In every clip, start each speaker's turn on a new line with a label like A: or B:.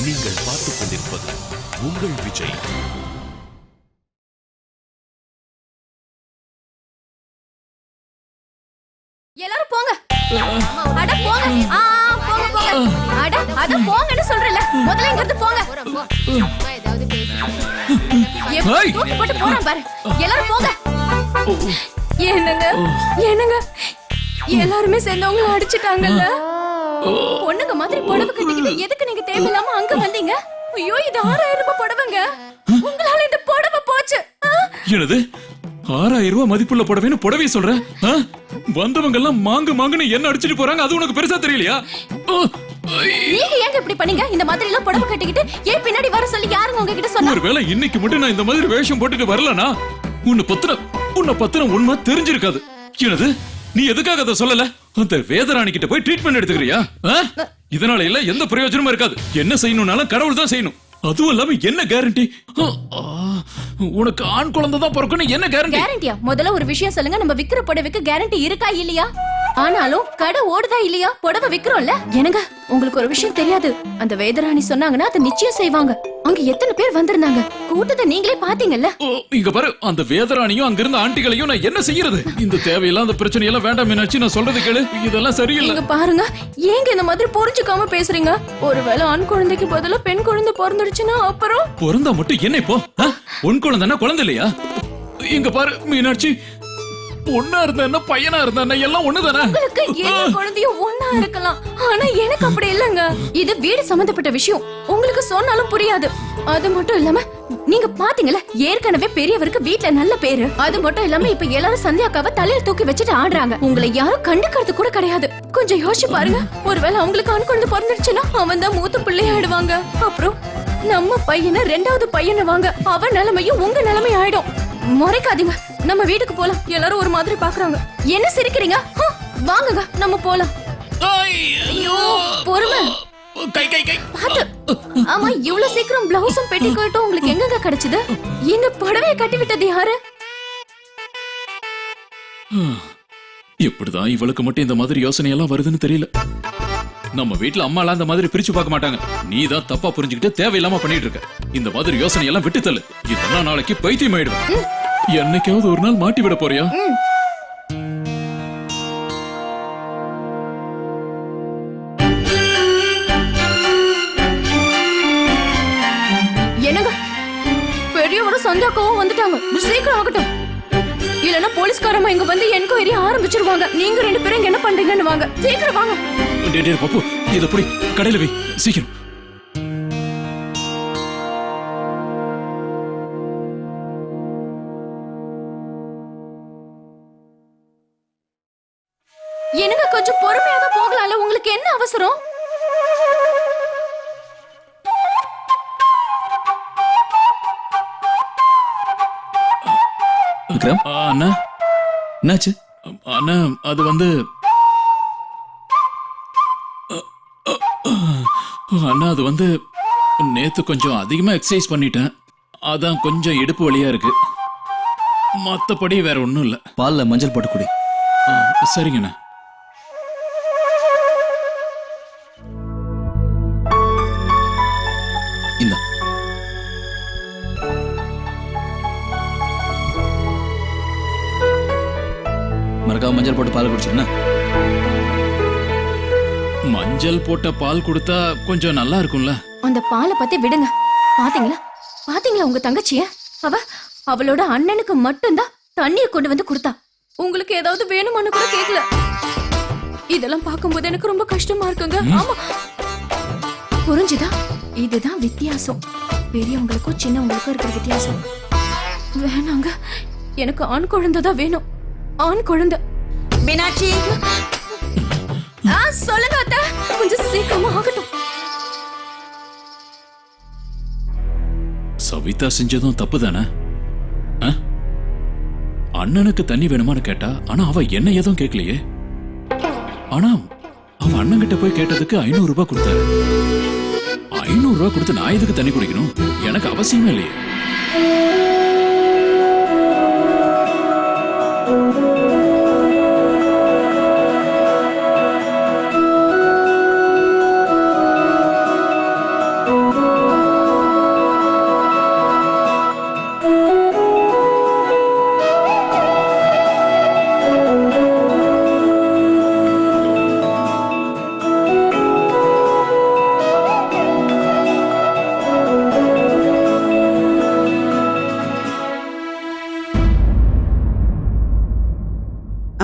A: நீங்கள் பார்த்துக் கொண்டிருப்பது உங்கள் விஜய்.
B: எல்லாரும் போங்க. அட போங்க. போங்க போங்க. அட அத போங்கன்னு சொல்றல. முதல்ல இங்க இருந்து போங்க. ஏதாவது பேசி. தூக்கி போட்டு போறேன் பாரு. எல்லாரும் போங்க. என்னங்க எல்லாருமே சேர்ந்தவங்க அடிச்சிட்டாங்கல்ல. பொண்ணுங்க மாதிரி புடவை கட்டிக்கிட்டு எதுக்கு நீங்க தேவையில்லாம அங்க வந்தீங்க? ஐயோ இது 6000 ரூபாய் புடவைங்க. உங்களால இந்த புடவை போச்சு.
C: என்னது 6000 ரூபாய் மதிப்புள்ள புடவைன்னு புடவை சொல்ற? வந்தவங்க எல்லாம் மாங்குன்னு என்ன அடிச்சிட்டு போறாங்க, அது உனக்கு பெருசா தெரியலையா?
B: நீங்க ஏங்க இப்படி பண்ணீங்க? இந்த மாதிரி எல்லாம் புடவை கட்டிக்கிட்டு ஏன் பின்னாடி வர சொல்லி யாருங்க உங்ககிட்ட சொன்னா?
C: ஒருவேளை இன்னைக்கு மட்டும் நான் இந்த மாதிரி வேஷம் போட்டுட்டு வரலனா உன்னை பத்திரம் உண்மை தெரிஞ்சிருக்காது. என்னது நீ எதுக்காக அதை சொல்லல? அந்த வேதராணி கிட்ட போய் ட்ரீட்மெண்ட் எடுத்துக்கிறியா? இதனால இல்ல எந்த பிரயோஜனமும் இருக்காது. என்ன செய்யணும்னாலும் கடவுள் தான் செய்யணும். அதுவும் இல்லாம என்ன கேரண்டி? உனக்கு ஆண் குழந்தை தான் பிறக்கணும், என்ன கேரண்டி?
B: கேரண்டியா? முதல்ல ஒரு விஷயம் சொல்லுங்க, நம்ம விக்கிற புடவைக்கு கேரண்டி இருக்கா இல்லையா? ஆனாலும் கடை ஓடுதா இல்லையா? புடவை விக்கிறோம்ல. எனக்கு உங்களுக்கு ஒரு விஷயம் தெரியாது. அந்த வேதராணி சொன்னாங்கன்னா அதை நிச்சயம் செய்வாங்க. அங்க எத்தனை பேர் வந்திருந்தாங்க, கூட்டத்தை நீங்களே பாத்தீங்கல்ல.
C: இங்க பாரு, அந்த வேதராணியும் அங்க இருந்த ஆண்டிகளையும் நான் என்ன செய்யறது? இந்த தேவையில்லாத பிரச்சனை எல்லாம் வேண்டாம் மீனாட்சி, நான் சொல்றது கேளு. இதெல்லாம் சரியில்லை.
B: இங்க பாருங்க, ஏங்க இந்த மாதிரி புரிஞ்சுக்காம பேசுறீங்க? ஒருவேளை ஆண் குழந்தைக்கு பதிலா பெண் குழந்தை பிறந்துடுச்சுன்னா அப்புறம்?
C: பிறந்தா மட்டும் என்ன இப்போ? உன் குழந்தைன்னா குழந்தை இல்லையா? இங்க பாரு மீனாட்சி, பொண்ணா இருந்தா என்ன பையனா இருந்தா என்ன எல்லாம் ஒண்ணுதானே?
B: உங்களுக்கு எல்லா குழந்தையும் ஒண்ணா இருக்கலாம், ஆனா எனக்கு அப்படி இல்லங்க. இது வீடு சம்பந்தப்பட்ட விஷயம், உங்களுக்கு சொன்னாலும் புரியாது. அது மட்டும் இல்லாம நீங்க பாத்தீங்கல்ல, ஏற்கனவே பெரியவருக்கு வீட்ல நல்ல பேரு. அது மட்டும் இல்லாம இப்ப எல்லாரும் சந்தியாக்காவை தலையில தூக்கி வச்சுட்டு ஆடுறாங்க. உங்களை யாரும் கண்டுக்கிறது கூட கிடையாது. கொஞ்சம் யோசிச்சு பாருங்க, ஒருவேளை அவங்களுக்கு ஆண் குழந்தை பிறந்துடுச்சுன்னா அவன் தான் மூத்த பிள்ளையாயிடுவாங்க. அப்புறம் நம்ம பையனை 2வது பையனை வாங்க, அவன் நிலைமையும் உங்க நிலைமை ஆயிடும். முறைக்காதீங்க, நம்ம வீட்டுக்கு போலாம். எல்லாரும் ஒரு மாதிரி பாக்குறாங்க. என்ன சிரிக்கிறீங்க? வாங்குங்க, நம்ம போலாம். ஐயோ பொறுமை. பாத்து. ஆமா, இவ்வளவு சீக்கிரம் பிளவுஸும் பெட்டிகோட்டும் உங்களுக்கு எங்கங்க கிடைச்சது? இந்த புடவையை கட்டி விட்டது யாரு?
C: எப்படிதான் இவளுக்கு மட்டும் இந்த மாதிரி யோசனை எல்லாம் வருதுன்னு தெரியல. நம்ம வீட்டுல அம்மா எல்லாம் இந்த மாதிரி பிரிச்சு பார்க்க மாட்டாங்க. நீ தான் தப்பா புரிஞ்சுக்கிட்டு தேவையில்லாம பண்ணிட்டு இருக்க. இந்த மாதிரி யோசனை எல்லாம் விட்டு தள்ளு. இதெல்லாம் நாளைக்கு பைத்தியம் ஆயிடுவேன். என்னைக்காவது ஒரு நாள் மாட்டி விட போறியா?
B: என்னங்க பெரியவரு சந்தியாக்காவும் வந்துட்டாங்க. சீக்கிரம் ஆகட்டும், இல்லன்னா போலீஸ்காரமா இங்க வந்து என்கொயரி ஆரம்பிச்சிருவாங்க. நீங்க 2 பேரும் என்ன பண்றீங்கன்னு வாங்க, சீக்கிரம் வாங்க.
C: பப்பு, இத போய் கடையில வை சீக்கிரம்.
B: எனக்கு கொஞ்சம் பொறுமையா தான் போகலாம்ல, உங்களுக்கு என்ன அவசரம்?
C: அண்ணா என்னாச்சு? அண்ணா அது வந்து அண்ணா அது வந்து நேத்து கொஞ்சம் அதிகமா எக்ஸசைஸ் பண்ணிட்டேன். அதான் கொஞ்சம் இடுப்பு வலியா இருக்கு. மத்தபடி வேற ஒண்ணும் இல்ல.
D: பால்ல மஞ்சள் போட்டு குடி.
C: சரிங்கண்ணா.
D: இந்த மறக்காம மஞ்சள் போட்டு பால் குடிச்சிருந்தா.
C: மஞ்சள் போட்ட பால் கொடுத்தா கொஞ்சம் நல்லா இருக்கும்ல.
B: அந்த பாலை பத்தி விடுங்க. பாத்தீங்களா உங்க தங்கச்சிய? அவளோட அண்ணனுக்கு மட்டும்தான் தண்ணிய கொண்டு வந்து கொடுத்தா. உங்களுக்கு ஏதாவது வேணுமான்னு கூட கேட்கல. இதெல்லாம் பார்க்கும்போது எனக்கு ரொம்ப கஷ்டமா இருக்குங்க. ஆமா, புரிஞ்சுதா? இதுதான் வித்தியாசம், பெரியவங்களுக்கும் சின்னவங்களுக்கும் இருக்கிற வித்தியாசம். வேணாங்க, எனக்கு ஆண் குழந்தை தான் வேணும். ஆண் குழந்தை.
E: மீனாட்சி,
B: சொல்லுங்க அத்தை, கொஞ்சம் சீக்கிரமா ஆகட்டும்.
C: சவிதா செஞ்சதும் தப்பு தானே? அண்ணனுக்கு தண்ணி வேணுமான்னு கேட்டா, ஆனா அவ என்ன எதுவும் கேட்கலையே. ஆனா அவ அண்ணன் கிட்ட போய் கேட்டதுக்கு 500 ரூபாய் கொடுத்தாரு. 500 ரூபாய் கொடுத்து நான் எதுக்கு தண்ணி குடிக்கணும்? எனக்கு அவசியமே இல்லையே.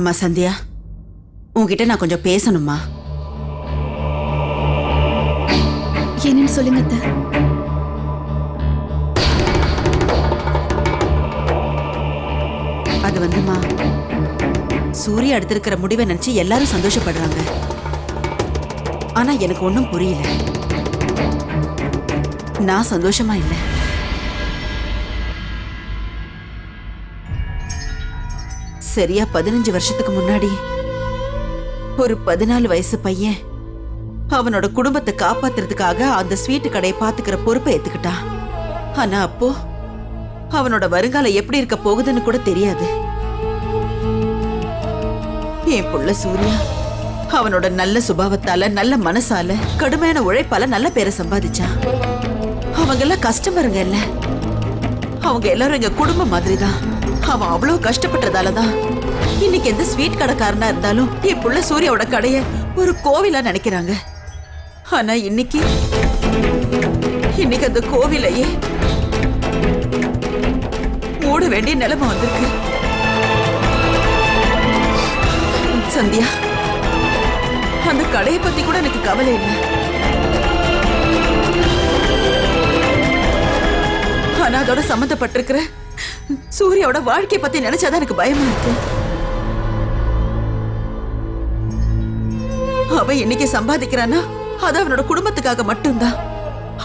E: அம்மா சந்தியா, உன்கிட்ட நான் கொஞ்சம் பேசணும்மா.
B: என்னன்னு சொல்லுங்க அத்தை.
E: அது வந்துமா, சூர்யா எடுத்திருக்கிற முடிவை நினைச்சு எல்லாரும் சந்தோஷப்படுறாங்க. ஆனா எனக்கு ஒண்ணும் புரியல. நான் சந்தோஷமா இல்லை. சரியா 15 வருஷத்துக்கு முன்னாடி ஒரு 14 வயசு பையன் அவனோட குடும்பத்தை காப்பாத்துறதுக்காக அந்த ஸ்வீட் கடையை பாத்துக்கிற பொறுப்பை ஏத்துக்கிட்டான். ஆனா அப்போ அவனோட வருங்காலம் எப்படி இருக்க போகுதுன்னு கூட தெரியாது. என் புள்ள சூர்யா அவனோட நல்ல சுபாவத்தால, நல்ல மனசால, கடுமையான உழைப்பால நல்ல பேரை சம்பாதிச்சான். அவங்க எல்லாம் கஸ்டமருங்க இல்ல, அவங்க எல்லாரும் எங்க குடும்பம் மாதிரிதான். அவன் அவ்வளவு கஷ்டப்பட்டதாலதான் இன்னைக்கு எந்த ஸ்வீட் கடைக்காரனா இருந்தாலும் என் புள்ள சூர்யாவோட கடைய ஒரு கோவிலா நினைக்கிறாங்க. ஆனா இன்னைக்கு அந்த கோவிலையே மூட வேண்டிய நிலைமை வந்திருக்கு. சந்தியா, அந்த கடையை பத்தி கூட எனக்கு கவலை இல்லை. ஆனா அதோட சம்பந்தப்பட்டிருக்கிற சூர்யாவோட வாழ்க்கையை பத்தி நினைச்சாதான் எனக்கு பயமா இருக்கு. அவன் இன்னைக்கு சம்பாதிக்கிறானா அது அவனோட குடும்பத்துக்காக மட்டும்தான்.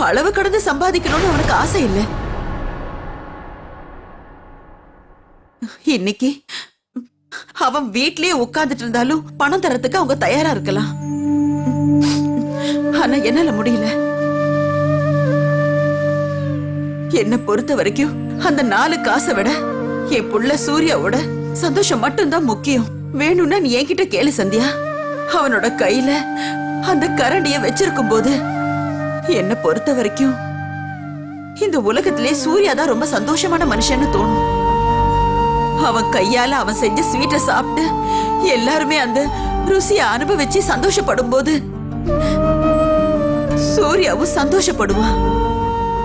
E: அளவு கடந்து சம்பாதிக்கணும்னு அவனுக்கு ஆசை இல்லை. இன்னைக்கு அவன் வீட்லயே உட்கார்ந்துட்டு இருந்தாலும் பணம் தரத்துக்கு அவங்க தயாரா இருக்கலாம். ஆனா என்னால முடியல. என்ன பொறுத்த வரைக்கும் அந்த 4 காசை விட என் புள்ள சூர்யாவோட சந்தோஷம் மட்டும்தான் முக்கியம். வேணும்னா நீ என்கிட்ட கேளு சந்தியா. அவனோட கையில அந்த கரண்டிய வச்சிருக்கும் போது என்ன பொறுத்த வரைக்கும் இந்த உலகத்திலே சூர்யா தான் ரொம்ப சந்தோஷமான மனுஷன்னு தோணும். அவன் கையால அவன் செஞ்ச ஸ்வீட்டை சாப்பிட்டு எல்லாருமே அந்த ருசியை அனுபவிச்சு சந்தோஷப்படும் போது சூர்யாவும் சந்தோஷப்படுவான்.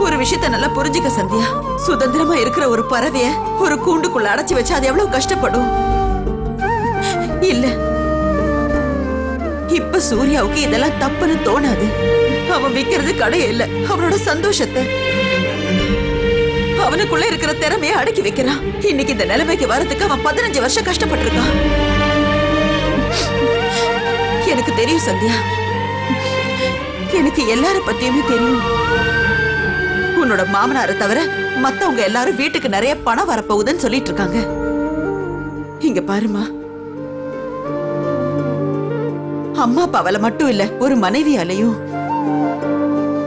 E: ஒரு விஷயத்த நல்லா புரிஞ்சுக்க சந்தியா. சுதந்திரமா இருக்கிற ஒரு பறவைய ஒரு கூண்டுக்குள்ள அடைச்சு வச்சு அது எவ்வளவு கஷ்டப்படும். இல்ல, இப்ப சூர்யாவுக்கு இதெல்லாம் தப்புன்னு தோணாது. அவன் விக்கிறது கடையே இல்ல, அவனோட சந்தோஷத்தை, அவனுக்குள்ள இருக்கிற திறமைய அடக்கி வைக்கிறான். இன்னைக்கு இந்த நிலைமைக்கு வரதுக்கு அவன் 15 வருஷம் கஷ்டப்பட்டிருக்கான். எனக்கு தெரியும் சந்தியா, எனக்கு எல்லார பத்தியுமே தெரியும். உன்னோட மாமனாரை தவிர மத்தவங்க எல்லாரும் வீட்டுக்கு நிறைய பணம் வரப்போகுதுன்னு சொல்லிட்டு இருக்காங்க. இங்க பாருமா, அம்மா அப்பாவால மட்டும் இல்ல, ஒரு மனைவியாலையும்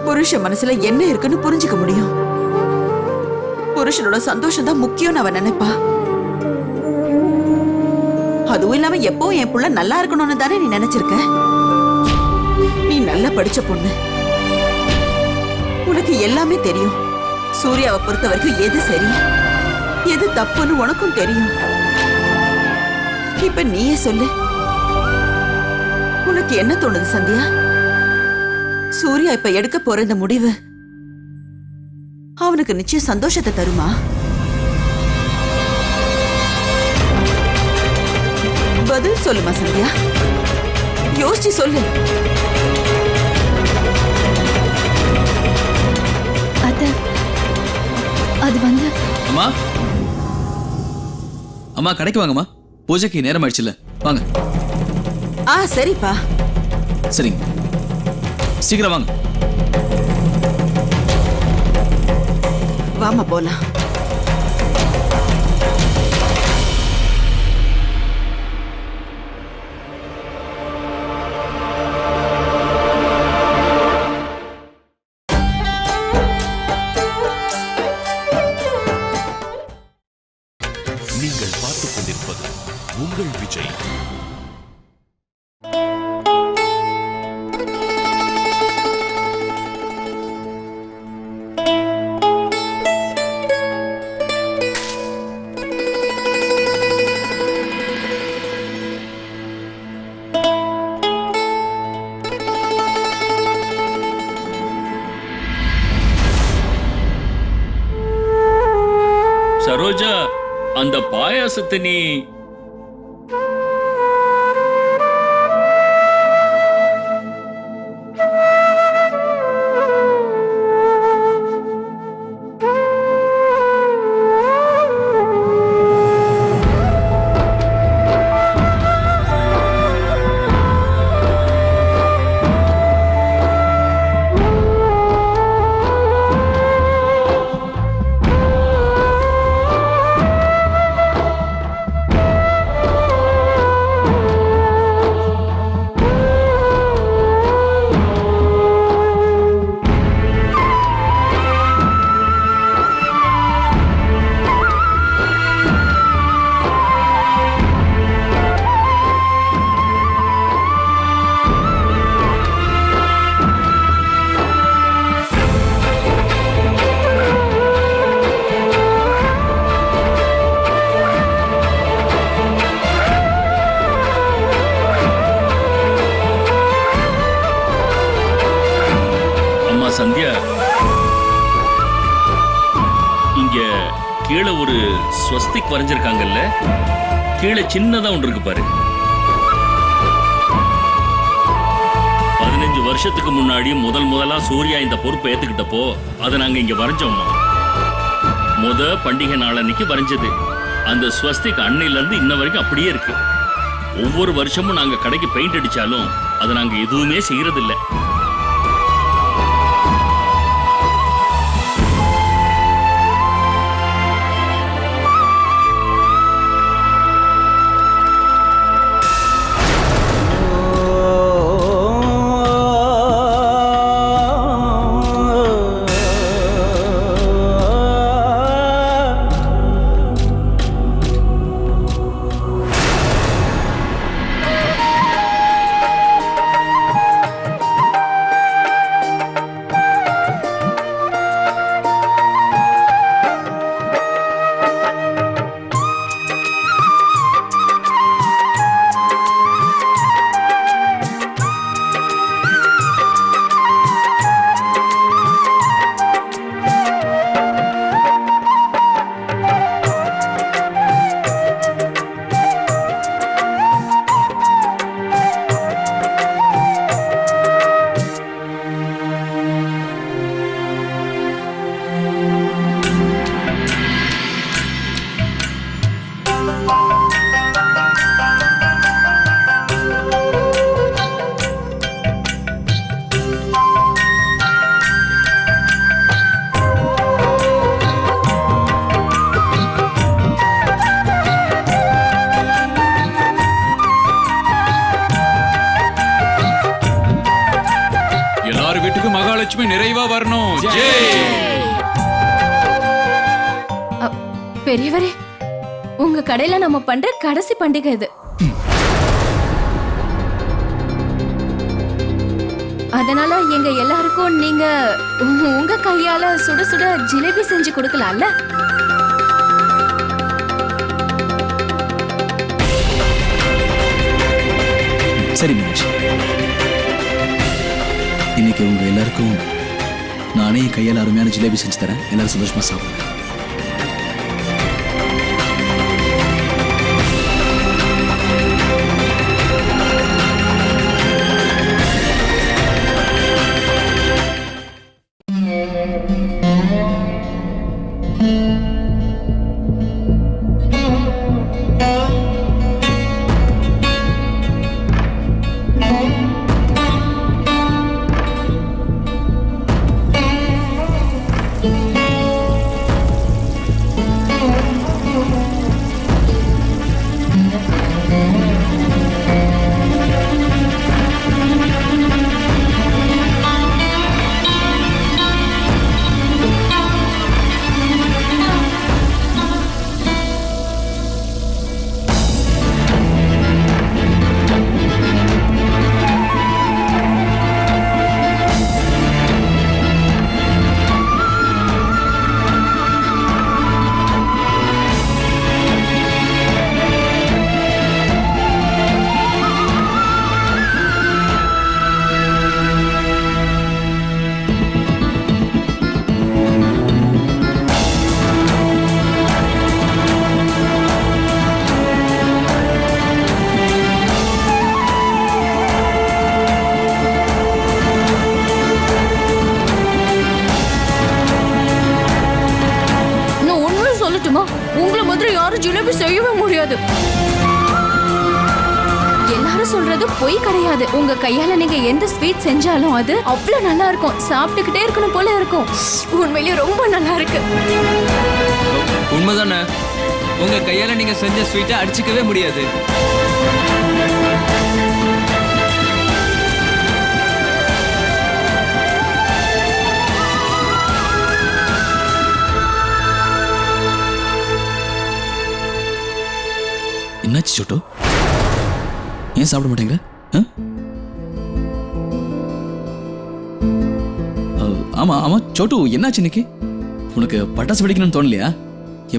E: புருஷ மனசுல என்ன இருக்குன்னு புரிஞ்சுக்க முடியும். புருஷனோட சந்தோஷம் தான் முக்கியம்னு அவன் நினைப்பா. அதுவும் இல்லாம எப்போ என் புள்ள நல்லா இருக்கணும்னு தானே நீ நினைச்சிருக்க. நீ நல்லா படிச்ச பொண்ணு, உனக்கு எல்லாமே தெரியும். சூர்யாவை பொறுத்த வரைக்கும் எது சரி எது தப்புன்னு உனக்கும் தெரியும். இப்ப நீயே சொல்லு, உனக்கு என்ன தோணுது சந்தியா? சூர்யா இப்ப எடுக்க போற இந்த முடிவு அவனுக்கு நிச்சயம் சந்தோஷத்தை தருமா? பதில் சொல்லுமா சந்தியா, யோசிச்சு சொல்லு.
B: அது வந்து
D: அம்மா, அம்மா கடைக்கு வாங்கம்மா, பூஜைக்கு நேரம் ஆயிடுச்சுல்ல, வாங்க.
E: சரிப்பா.
D: சரிங்க, சீக்கிரம் வாங்க.
E: வாமா போலாம்.
A: நீங்கள் பார்த்துக் கொண்டிருப்பது உங்கள் விஜய்.
F: சரோஜா, அந்த பாயாசத்தை நீ சந்தியா, இங்க கீழே ஒரு ஸ்வஸ்திக் வரைஞ்சிருக்காங்கல்ல, கீழே சின்னதா ஒன்று இருக்கு பாரு. 15 வருஷத்துக்கு முன்னாடி முதலா சூர்யா இந்த பொறுப்பை ஏத்துக்கிட்டப்போ அதை நாங்க இங்க வரைஞ்சோம்மா. பண்டிகை நாள் அன்னைக்கு வரைஞ்சது. அந்த ஸ்வஸ்திக் அன்னையில இருந்து இன்ன வரைக்கும் அப்படியே இருக்கு. ஒவ்வொரு வருஷமும் நாங்க கடைக்கு பெயிண்ட் அடிச்சாலும் அதை நாங்க எதுவுமே செய்யறது இல்ல.
C: வீட்டுக்கு மகாலட்சுமி நிறைவா வரணும். ஜெய்.
B: பெரியவரே, உங்க கடையில நம்ம பண்ற கடைசி பண்டிகை இது. அதனால எங்க எல்லாருக்கும் நீங்க உங்க கையால சுட சுட ஜிலேபி செஞ்சு கொடுக்கலாம்ல?
D: சரி மீனாட்சி, இன்னைக்கு உங்க எல்லாருக்கும் நானே என் கையால் அருமையான ஜிலேபி செஞ்சு தரேன். எல்லாரும் சந்தோஷமா சாப்பிடுங்க.
B: உங்களை மாதிரி யாரும் ஜிலேபி செய்யவே முடியாது. எல்லாரும் சொல்றது பொய் கிடையாது. உங்க கையால நீங்க எந்த ஸ்வீட் செஞ்சாலும் அது அவ்வளவு நல்லா இருக்கும். சாப்பிட்டுக்கிட்டே இருக்கணும் போல இருக்கும். உண்மையிலேயே ரொம்ப நல்லா இருக்கு.
G: உண்மைதானே? உங்க கையால நீங்க செஞ்ச ஸ்வீட்டை அடிச்சுக்கவே முடியாது.
D: என்னாச்சு சோட்டு? ஏன் சாப்பிட மாட்டேங்கிற? ஆமா ஆமா சோட்டு, என்னாச்சு இன்னைக்கு? உனக்கு பட்டாசு வெடிக்கணும்னு தோணலையா?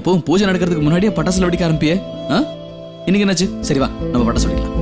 D: எப்பவும் பூஜை நடக்கிறதுக்கு முன்னாடியே பட்டாசுல வெடிக்க ஆரம்பியே. இன்னைக்கு என்னாச்சு? சரி வா, நம்ம பட்டாசு வெடிக்கலாம்.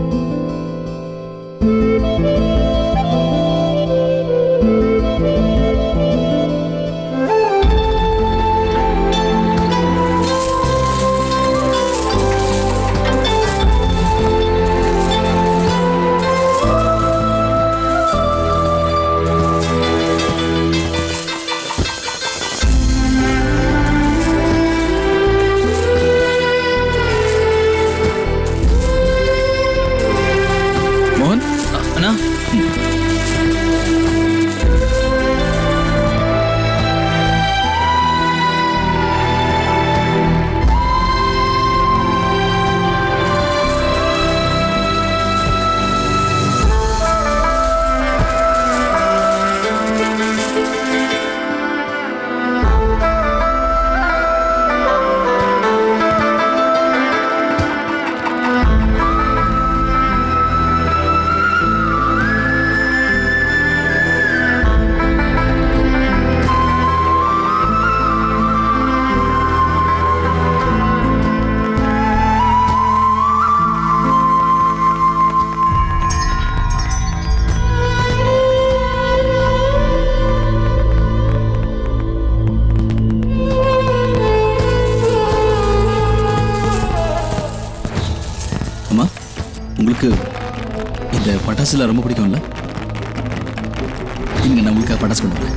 D: உங்களுக்கு இந்த பட்டாசுல ரொம்ப பிடிக்கும்ல? இங்க நான் உங்களுக்கு பட்டாசு கொண்டு வரேன்.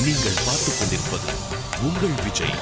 A: நீங்கள் பார்த்துக் கொண்டிருப்பது உங்கள் விஜய்.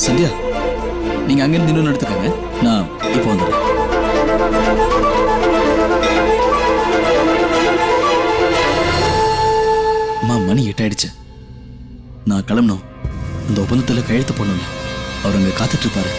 D: சந்தியா, நீங்க அங்கிருந்து இன்னொன்று எடுத்துக்கங்க. நான் இப்போ வந்துடுறேன். அம்மா, மணி 8 ஆயிடுச்சு. நான் கிளம்பணும். இந்த ஒப்பந்தத்தில் கையெழுத்து போடணும்ல. அவர் அங்கே காத்துட்டு இருப்பாரு.